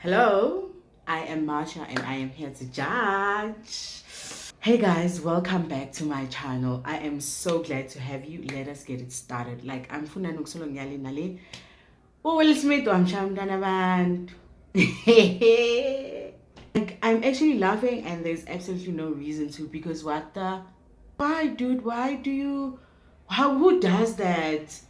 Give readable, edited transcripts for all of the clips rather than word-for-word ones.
Hello, I am Marsha and I am here to judge. Hey guys, welcome back to my channel. I am so glad to have you. Let us get it started. Like I'm funa nokusolongyali nale. Will Smith wamshamdana bantu. Like I'm actually laughing and there's absolutely no reason to because why dude, why do you who does that?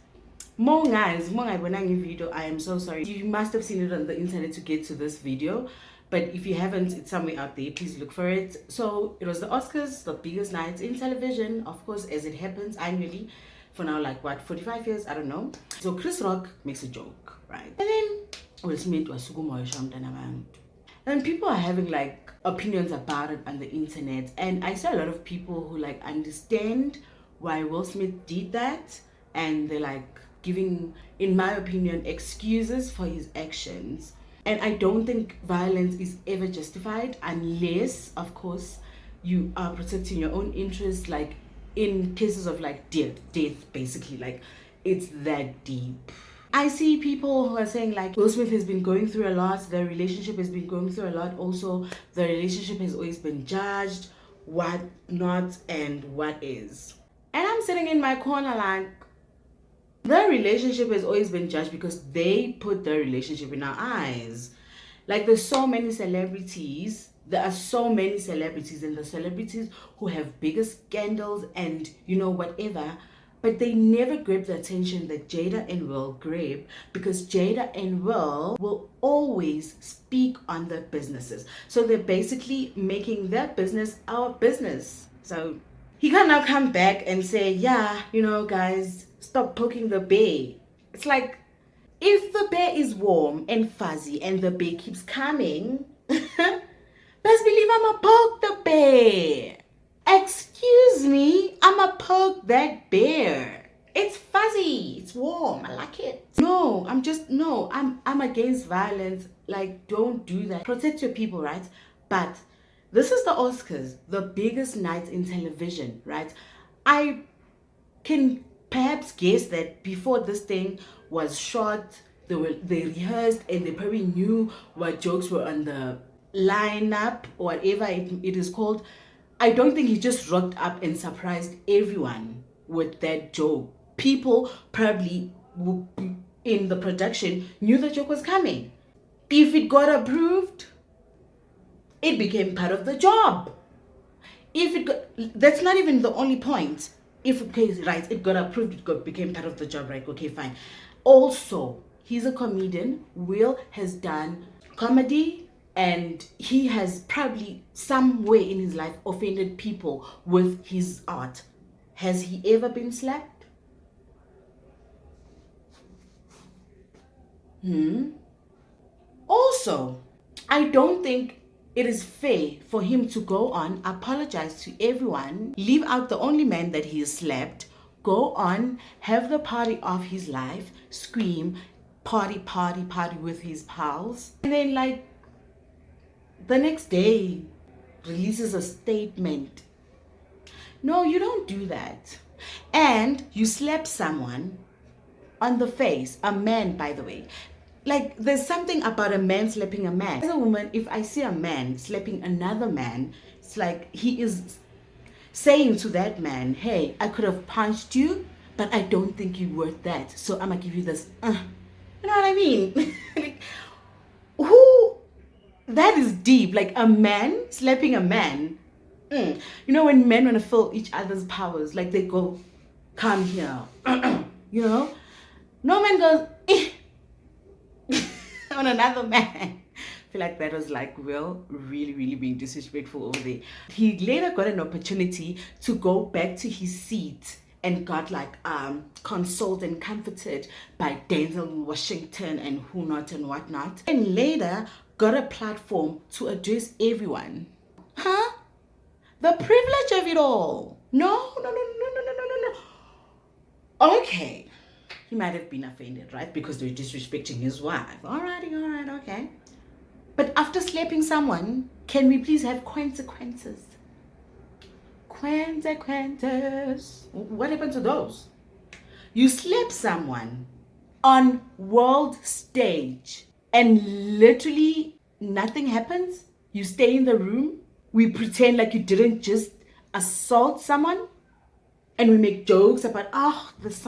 More guys, more when I video, I am so sorry. You must have seen it on the internet to get to this video, but if you haven't, it's somewhere out there. Please look for it. So it was the Oscars, the biggest night in television, of course, as it happens annually. For now, like what 45 years, I don't know. So Chris Rock makes a joke, right? And then Will Smith was and people are having like opinions about it on the internet, and I saw a lot of people who like understand why Will Smith did that, and they're like giving, in my opinion, excuses for his actions. And I don't think violence is ever justified unless, of course, you are protecting your own interests, like in cases of like death basically. Like it's that deep. I see people who are saying like Will Smith has been going through a lot, the relationship has been going through a lot, also the relationship has always been judged, what not and what is. And I'm sitting in my corner like, the relationship has always been judged because they put the relationship in our eyes. Like there's so many celebrities, there are so many celebrities, and the celebrities who have bigger scandals and whatever, but they never grab the attention that Jada and Will grab, because Jada and will always speak on their businesses. So they're basically making their business our business. So he can now come back and say, yeah, guys, stop poking the bear. It's like, if the bear is warm and fuzzy and the bear keeps coming, best believe I'ma poke the bear. Excuse me, I'ma poke that bear. It's fuzzy, it's warm, I like it. No, I'm against violence. Like, don't do that. Protect your people, right? But this is the Oscars, the biggest night in television, right? I can perhaps guess that before this thing was shot, they rehearsed and they probably knew what jokes were on the lineup or whatever it is called. I don't think he just rocked up and surprised everyone with that joke. People probably in the production knew the joke was coming. If it got approved, it became part of the job. That's not even the only point. If it got approved, became part of the job, right? Okay, fine. Also, he's a comedian. Will has done comedy, and he has probably somewhere in his life offended people with his art. Has he ever been slapped? Also, I don't think it is fair for him to go on, apologize to everyone, leave out the only man that he has slapped, go on, have the party of his life, scream, party with his pals, and then like the next day releases a statement. No, you don't do that. And you slap someone on the face, a man, by the way. Like, there's something about a man slapping a man. As a woman, if I see a man slapping another man, it's like he is saying to that man, hey, I could have punched you, but I don't think you're worth that. So I'm going to give you this. You know what I mean? Like, that is deep. Like a man slapping a man. When men want to feel each other's powers, like they go, come here. No man goes, on another man. I feel like that was like Will really being disrespectful over there. He later got an opportunity to go back to his seat and got like consoled and comforted by Denzel Washington and who not and whatnot, and later got a platform to address everyone. The privilege of it all. No. Okay. He might have been offended, right? Because they're disrespecting his wife. All right, okay. But after slapping someone, can we please have consequences? Consequences. What happened to those? You slap someone on world stage and literally nothing happens. You stay in the room. We pretend like you didn't just assault someone. And we make jokes about, oh, it's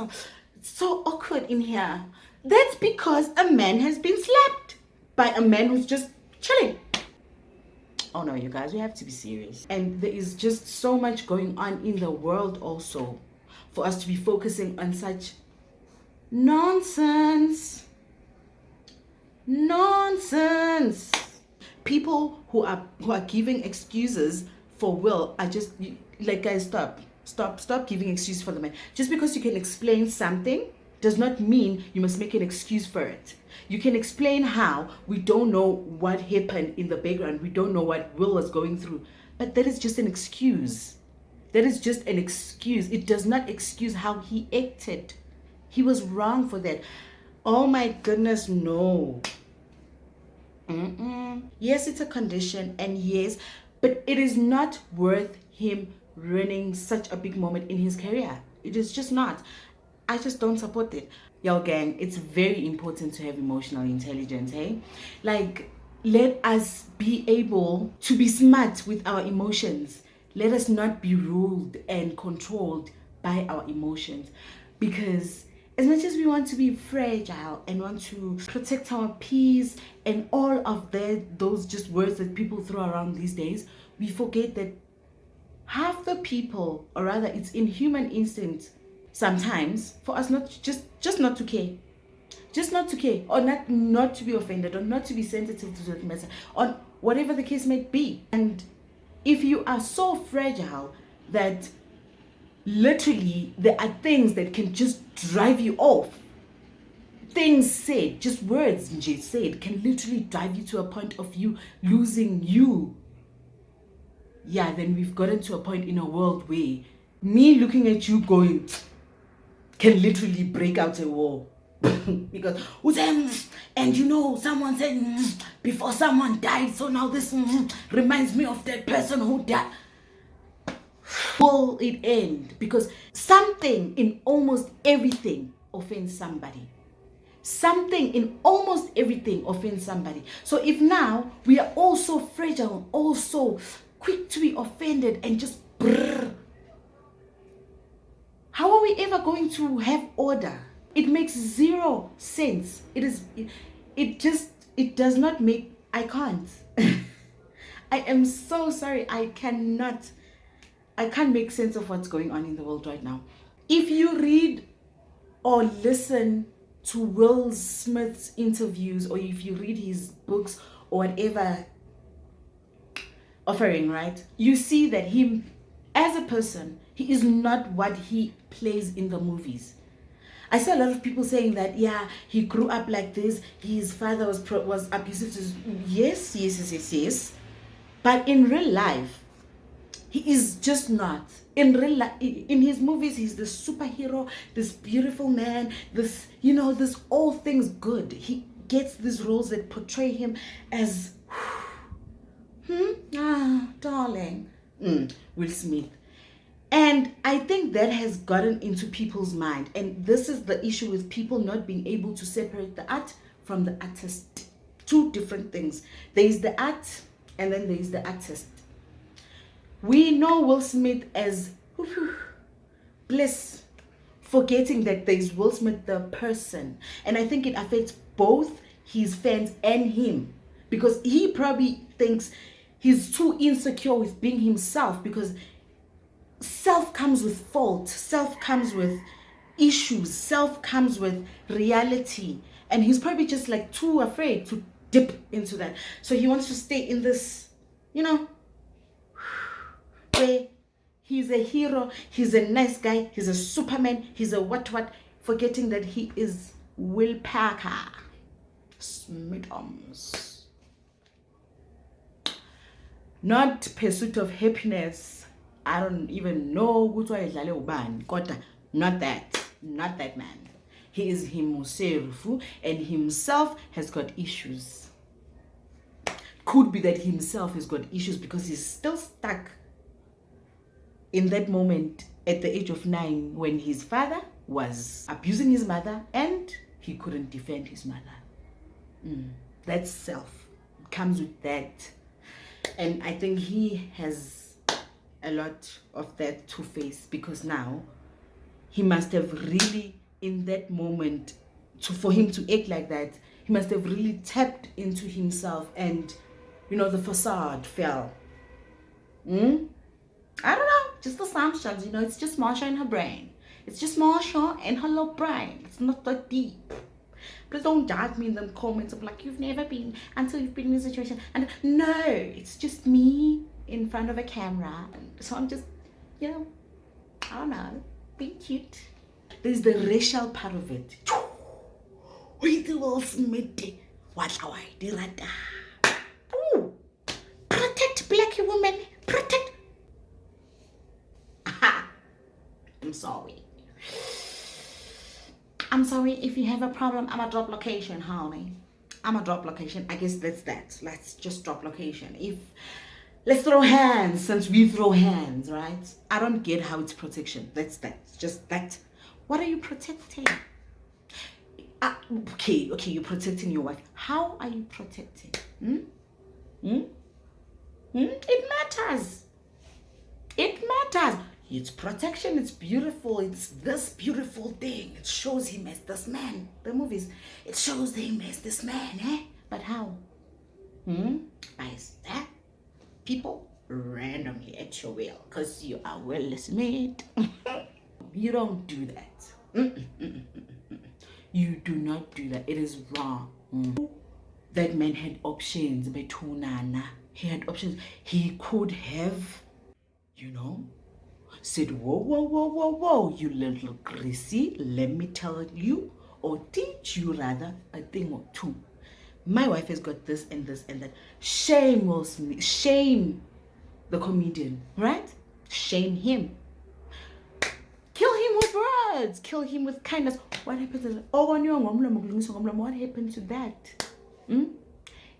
so awkward in here. That's because a man has been slapped by a man who's just chilling. Oh no, you guys, we have to be serious. And there is just so much going on in the world also for us to be focusing on such nonsense. Nonsense. People who are giving excuses for Will are just like, guys, stop giving excuses for the man. Just because you can explain something does not mean you must make an excuse for it. You can explain how we don't know what happened in the background. We don't know what Will was going through. But that is just an excuse. That is just an excuse. It does not excuse how he acted. He was wrong for that. Oh my goodness, no. Yes, it's a condition, and yes, but it is not worth him ruining such a big moment in his career. It is just not. I just don't support it. Yo, gang, it's very important to have emotional intelligence, hey? Like, let us be able to be smart with our emotions. Let us not be ruled and controlled by our emotions. Because as much as we want to be fragile and want to protect our peace and all of those just words that people throw around these days, we forget that half the people, or rather it's in human instinct sometimes for us not just not to care. Just not to care, or not to be offended, or not to be sensitive to that matter, or whatever the case may be. And if you are so fragile that literally there are things that can just drive you off, things said, just words Nje said, can literally drive you to a point of you losing you. Yeah, then we've gotten to a point in a world where me looking at you going can literally break out a war. Because and you know, someone said before someone died, so now this reminds me of that person who died. Will it end? Because something in almost everything offends somebody. Something in almost everything offends somebody. So if now we are all so fragile, all so quick to be offended and just brrr, how are we ever going to have order? It makes zero sense. It does not make, I can't. I am so sorry. I can't make sense of what's going on in the world right now. If you read or listen to Will Smith's interviews, or if you read his books or whatever offering, right, you see that him as a person, he is not what he plays in the movies. I saw a lot of people saying that, yeah, he grew up like this, his father was abusive to his, yes. But in real life, he is just not. In real life, in his movies, he's the superhero, this beautiful man, this all things good. He gets these roles that portray him as, darling, Will Smith. And I think that has gotten into people's mind. And this is the issue with people not being able to separate the art from the artist. Two different things. There is the art, and then there is the artist. We know Will Smith as bliss, forgetting that there is Will Smith the person. And I think it affects both his fans and him, because he probably thinks he's too insecure with being himself, because self comes with fault, self comes with issues, self comes with reality, and he's probably just like too afraid to dip into that. So he wants to stay in this, where he's a hero, he's a nice guy, he's a Superman, he's a what, forgetting that he is Will Parker Smithums. Not Pursuit of Happiness. I don't even know which one is Kota. Not that man. He is himself, and himself has got issues. Could be that himself has got issues because he's still stuck in that moment at the age of 9 when his father was abusing his mother and he couldn't defend his mother. That's self. comes with that. And I think he has a lot of that to face, because now he must have really, in that moment, for him to act like that, he must have really tapped into himself, and the facade fell. I don't know, just assumptions, it's just Marsha and her brain. It's just Marsha and her little brain. It's not that deep. Please don't judge me in the comments of like, you've never been until you've been in this situation. And no, it's just me in front of a camera. So I'm just, I don't know, being cute. There's the racial part of it. Protect black women. Protect. I'm sorry. I'm sorry if you have a problem. I'm a drop location, honey. I'm a drop location. I guess that's that. Let's just drop location. Let's throw hands, since we throw hands, right? I don't get how it's protection. That's that. Just that. What are you protecting? Okay, you're protecting your wife. How are you protecting? It matters. It matters. It's protection. It's beautiful. It's this beautiful thing. It shows him as this man. The movies, it shows him as this man, eh? But how? By that people randomly at your will, because you are well made. You don't do that. You do not do that. It is wrong. That man had options. Betunana. He had options. He could have, said, whoa, you little greasy, let me tell you, or teach you rather, a thing or two. My wife has got this and this and that. Shame Will Smith. Shame the comedian, right? Shame him. Kill him with words. Kill him with kindness. What happened to that? What happened to that?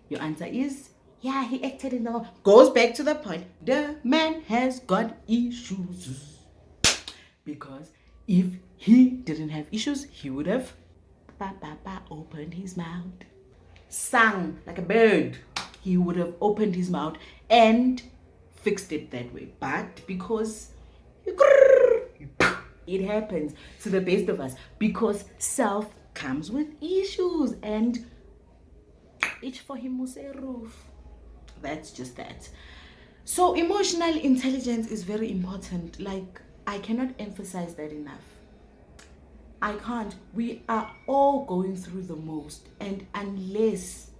Your answer is, yeah, he acted in the role. Goes back to the point. The man has got issues. Because if he didn't have issues, he would have opened his mouth. Sang like a bird. He would have opened his mouth and fixed it that way. But because it happens to the best of us, because self comes with issues, and each for him will say roof. That's just that. So emotional intelligence is very important. Like, I cannot emphasize that enough. I can't. We are all going through the most, and unless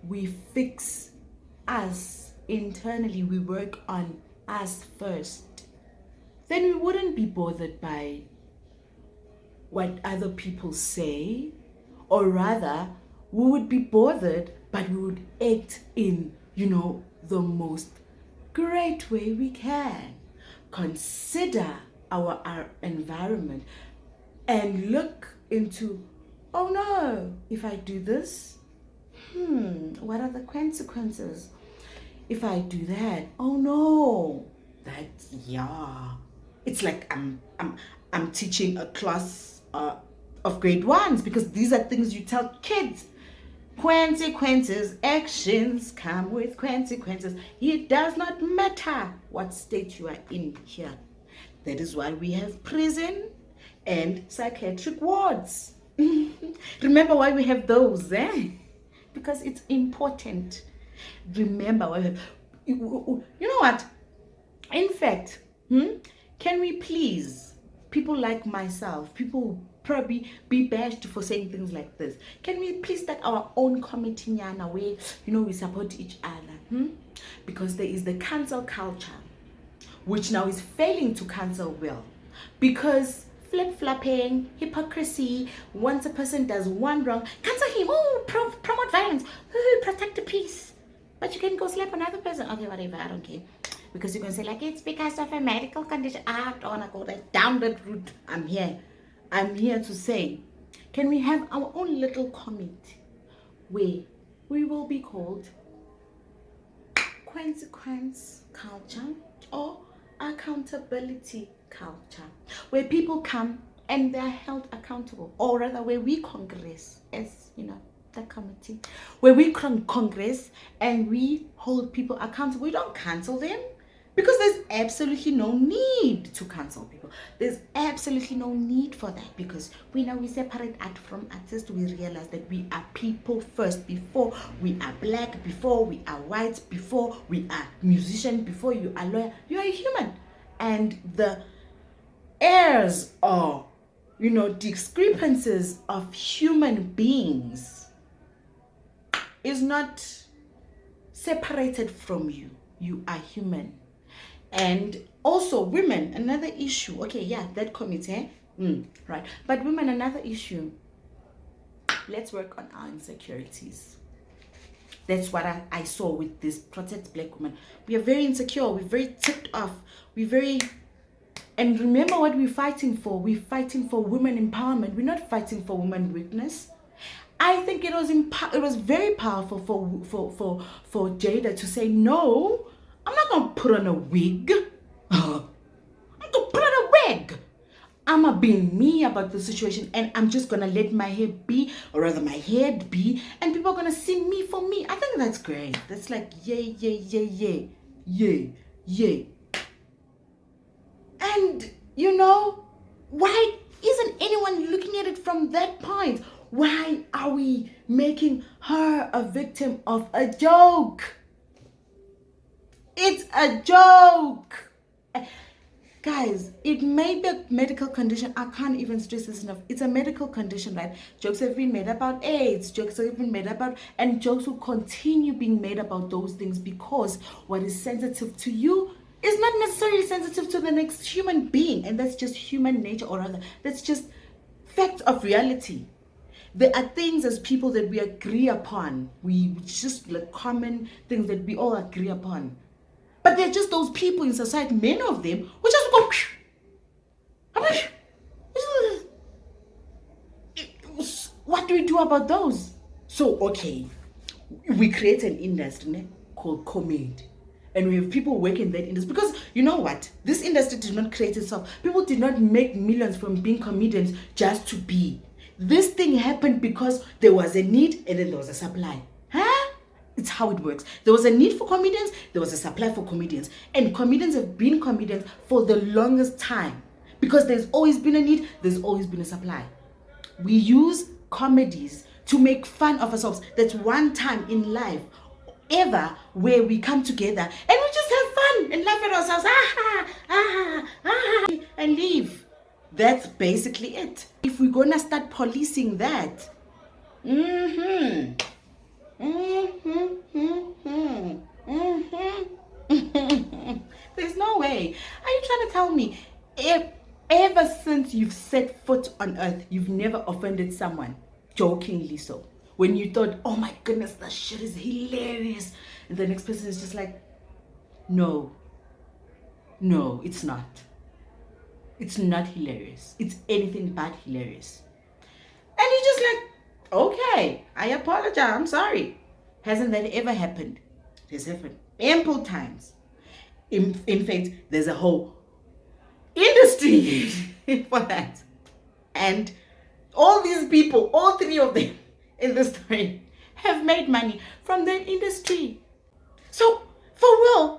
we fix us internally, we work on us first, then we wouldn't be bothered by what other people say, or rather, we would be bothered, but we would act in, the most great way we can. Consider our environment and look into, oh no, if I do this, what are the consequences? If I do that, oh no, it's like I'm teaching a class of grade ones, because these are things you tell kids. Consequences, actions come with consequences. It does not matter what state you are in here. That is why we have prison and psychiatric wards. Remember why we have those, eh? Because it's important. Remember why we have. You know what? In fact, can we please, people like myself, people probably be bashed for saying things like this, can we please start our own committee nyana where we support each other? Because there is the cancel culture, which now is failing to cancel well, because flip-flopping, hypocrisy. Once a person does one wrong, cancel him. Promote violence. Protect the peace. But you can go slap another person. Okay, whatever, I don't care. Because you can say like, it's because of a medical condition. I don't want to go down that route. I'm here to say, can we have our own little committee where we will be called consequence culture or accountability culture, where people come and they're held accountable, or rather where we congress as the committee, where we congress and we hold people accountable. We don't cancel them because there's absolutely no need to cancel people. There's absolutely no need for that, because we know we separate art from artist. We realize that we are people first, before we are black, before we are white, before we are musician, before you are lawyer. You are a human, and the errors or discrepancies of human beings is not separated from you. You are human. And also women, another issue. Okay, yeah, that committee, right. But women, another issue. Let's work on our insecurities. That's what I saw with this Protect Black Women. We are very insecure. We're very ticked off. And remember what we're fighting for. We're fighting for women empowerment. We're not fighting for women weakness. I think it was very powerful for Jada to say, no, I'm not going to put on a wig. I'm going to put on a wig. I'm going to be me about the situation, and I'm just going to let my hair be, or rather my head be, and people are going to see me for me. I think that's great. That's like, yay, yay, yay, yay, yay, yay. And, why isn't anyone looking at it from that point? Why are we making her a victim of a joke? It's a joke. Guys, it may be a medical condition. I can't even stress this enough. It's a medical condition, right? Jokes have been made about AIDS. Jokes have been made about, and jokes will continue being made about those things, because what is sensitive to you is not necessarily sensitive to the next human being. And that's just human nature, or rather, that's just fact of reality. There are things as people that we agree upon. We just like common things that we all agree upon. But they're just those people in society, many of them, who just go. What do we do about those? So, okay, we create an industry called comedy. And we have people working in that industry. Because you know what? This industry did not create itself. People did not make millions from being comedians just to be. This thing happened because there was a need and then there was a supply. Huh? It's how it works. There was a need for comedians, there was a supply for comedians. And comedians have been comedians for the longest time. Because there's always been a need, there's always been a supply. We use comedies to make fun of ourselves. That's one time in life ever where we come together and we just have fun and laugh at ourselves, and leave. That's basically it. If we're gonna start policing that, there's no way. Are you trying to tell me ever since you've set foot on earth, you've never offended someone, jokingly so? When you thought, oh my goodness, that shit is hilarious, and the next person is just like, no, it's not. It's not hilarious. It's anything but hilarious. And you're just like, okay, I apologize, I'm sorry. Hasn't that ever happened? It has happened ample times. In fact, there's a whole industry for that. And all these people, all three of them in this story, have made money from that industry. So, for real,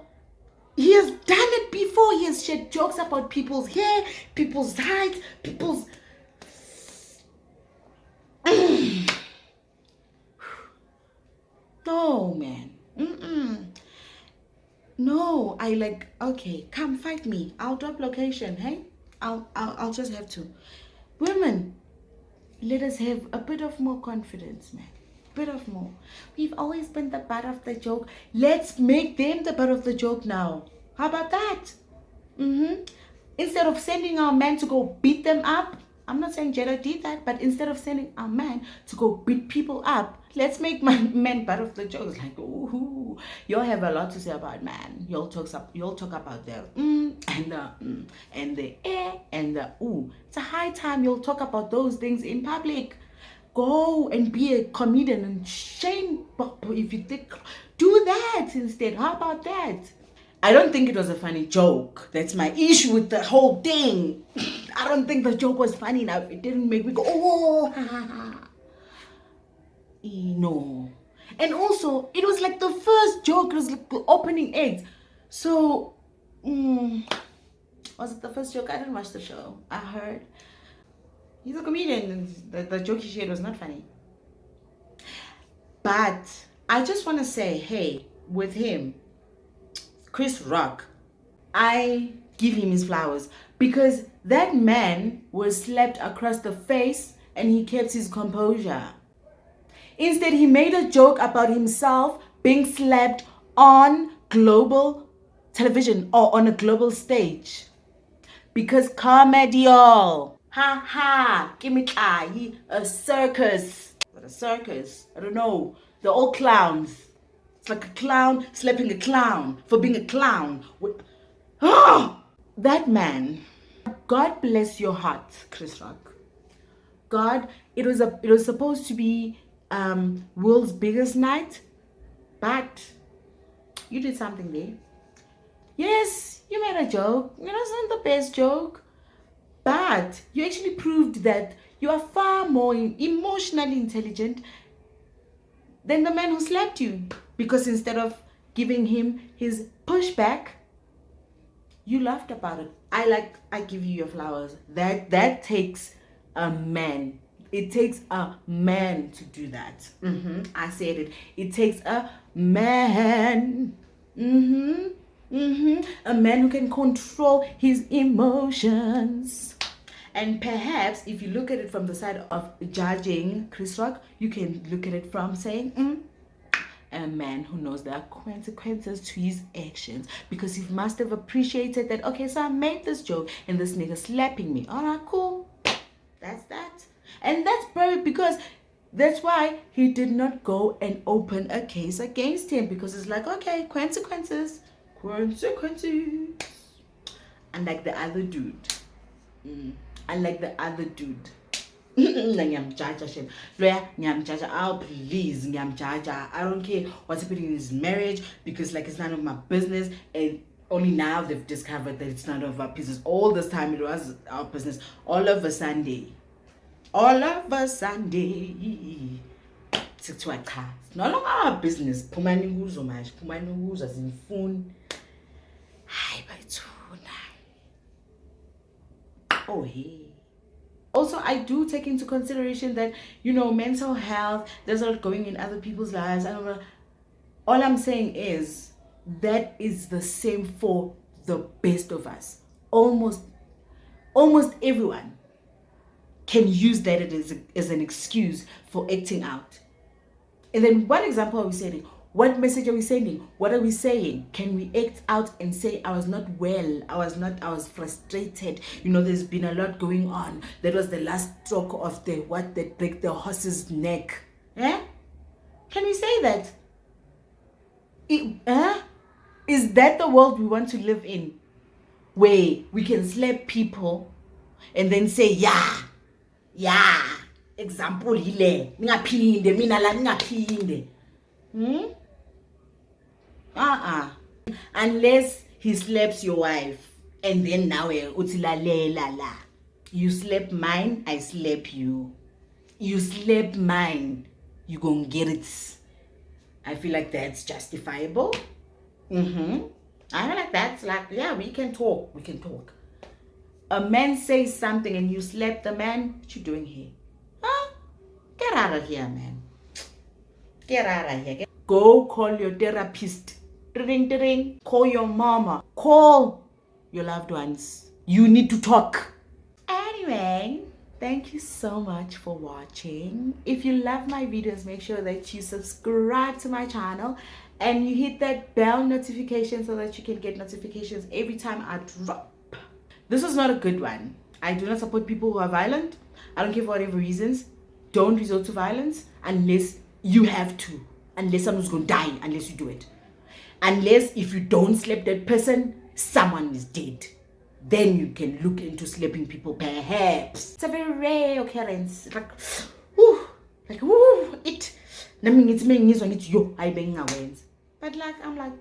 he has done it before. He has shared jokes about people's hair, people's height, people's... No, man. No, I like, okay, come fight me. I'll drop location, hey? I'll just have to. Women, let us have a bit of more confidence, man. Bit of more. We've always been the butt of the joke. Let's make them the butt of the joke now. How about that? Instead of sending our men to go beat them up, I'm not saying Jada did that, but instead of sending our man to go beat people up, let's make men part of the jokes. Like, ooh, y'all have a lot to say about man. Y'all talk about the and the and the ooh. It's a high time you'll talk about those things in public. Go and be a comedian and shame if you think. Do that instead. How about that? I don't think it was a funny joke. That's my issue with the whole thing. I don't think the joke was funny enough. It didn't make me go, oh, ha, ha, ha. No. And also, it was like the first joke. It was like the opening act. So, was it the first joke? I didn't watch the show. I heard. He's a comedian. The joke he shared was not funny. But I just want to say, hey, with him, Chris Rock, I give him his flowers because that man was slapped across the face and he kept his composure. Instead, he made a joke about himself being slapped on global television or on a global stage. Because comedy, all. Ha ha, give me a circus. What a circus? I don't know. They're all clowns. It's like a clown slapping a clown for being a clown. That man, God bless your heart, Chris Rock. God, it was supposed to be world's biggest night, but you did something there. Yes, you made a joke. It's not the best joke, but you actually proved that you are far more emotionally intelligent than the man who slapped you. Because instead of giving him his pushback, you laughed about it. I give you your flowers. That takes a man. It takes a man to do that. I said it. It takes a man. A man who can control his emotions. And perhaps if you look at it from the side of judging Chris Rock, you can look at it from saying, a man who knows there are consequences to his actions, because he must have appreciated that, okay, so I made this joke and this nigga slapping me. All right, cool. That's that. And that's probably because that's why he did not go and open a case against him, because it's like, okay, consequences. Unlike the other dude. Ngiyamjaja, lawyer, ngiyamjaja. Oh, please, ngiyamjaja. I don't care what's happening in his marriage, because like it's none of my business, and only now they've discovered that it's none of our business. All this time it was our business. All of a Sunday sekuthiwa cha, it's no longer our business. Phumani kuzo manje, phumani kuzo azimfuni. Hayi bayithuna. Oh hey. Also, I do take into consideration that, mental health, there's a lot going in other people's lives. I don't know. All I'm saying is that is the same for the best of us. Almost everyone can use that as an excuse for acting out. And then what example are we setting? What message are we sending? What are we saying? Can we act out and say, I was not well, I was frustrated, there's been a lot going on. That was the last stroke of that break the horse's neck. Can we say that? Is that the world we want to live in? Where we can slap people and then say, yeah, example hile, ningaphinde, mina la ningaphinde. Unless he slaps your wife and then now you slap mine, I slap you. You slap mine, you gonna get it. I feel like that's justifiable. I feel like that's like, yeah, we can talk. A man says something and you slap the man, what you doing here? Get out of here, man. Get out of here. Go call your therapist. Ring. Call your mama. Call your loved ones. You need to talk. Anyway, thank you so much for watching. If you love my videos, make sure that you subscribe to my channel and you hit that bell notification so that you can get notifications every time I drop. This is not a good one. I do not support people who are violent. I don't care for whatever reasons. Don't resort to violence unless you have to. Unless someone's going to die unless you do it. Unless if you don't slap that person, someone is dead. Then you can look into slapping people, perhaps. It's a very rare occurrence. It. But I'm like,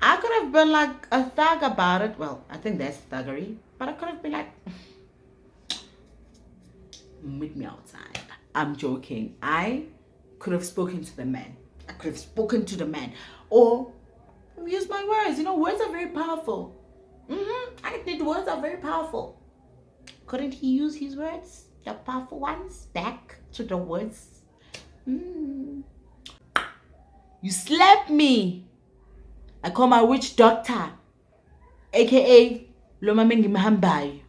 I could have been like a thug about it. Well, I think that's thuggery. But I could have been like, meet me outside. I'm joking. I could have spoken to the man. I could have spoken to the man. Or use my words. Words are very powerful. I think words are very powerful. Couldn't he use his words, the powerful ones, back to the words? You slapped me. I call my witch doctor, aka Loma Mengi Mahambai.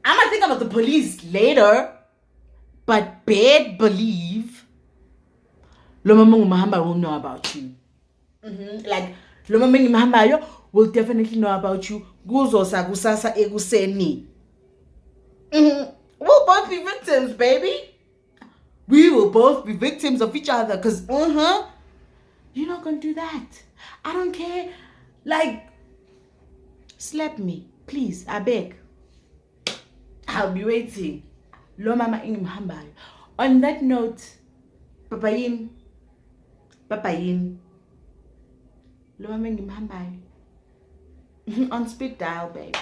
I might think about the police later, but bad believe Loma Mengi Mahambai will know about you. Like Loma Mengi Mahambai will definitely know about you. Guzo sagusasa eguseni. We'll both be victims, baby. We will both be victims of each other, because you're not gonna do that. I don't care. Like, slap me, please. I beg. I'll be waiting. Lo mama ingim hambai. On that note, papayin. Lo mama ingim hambai. On speed dial, baby.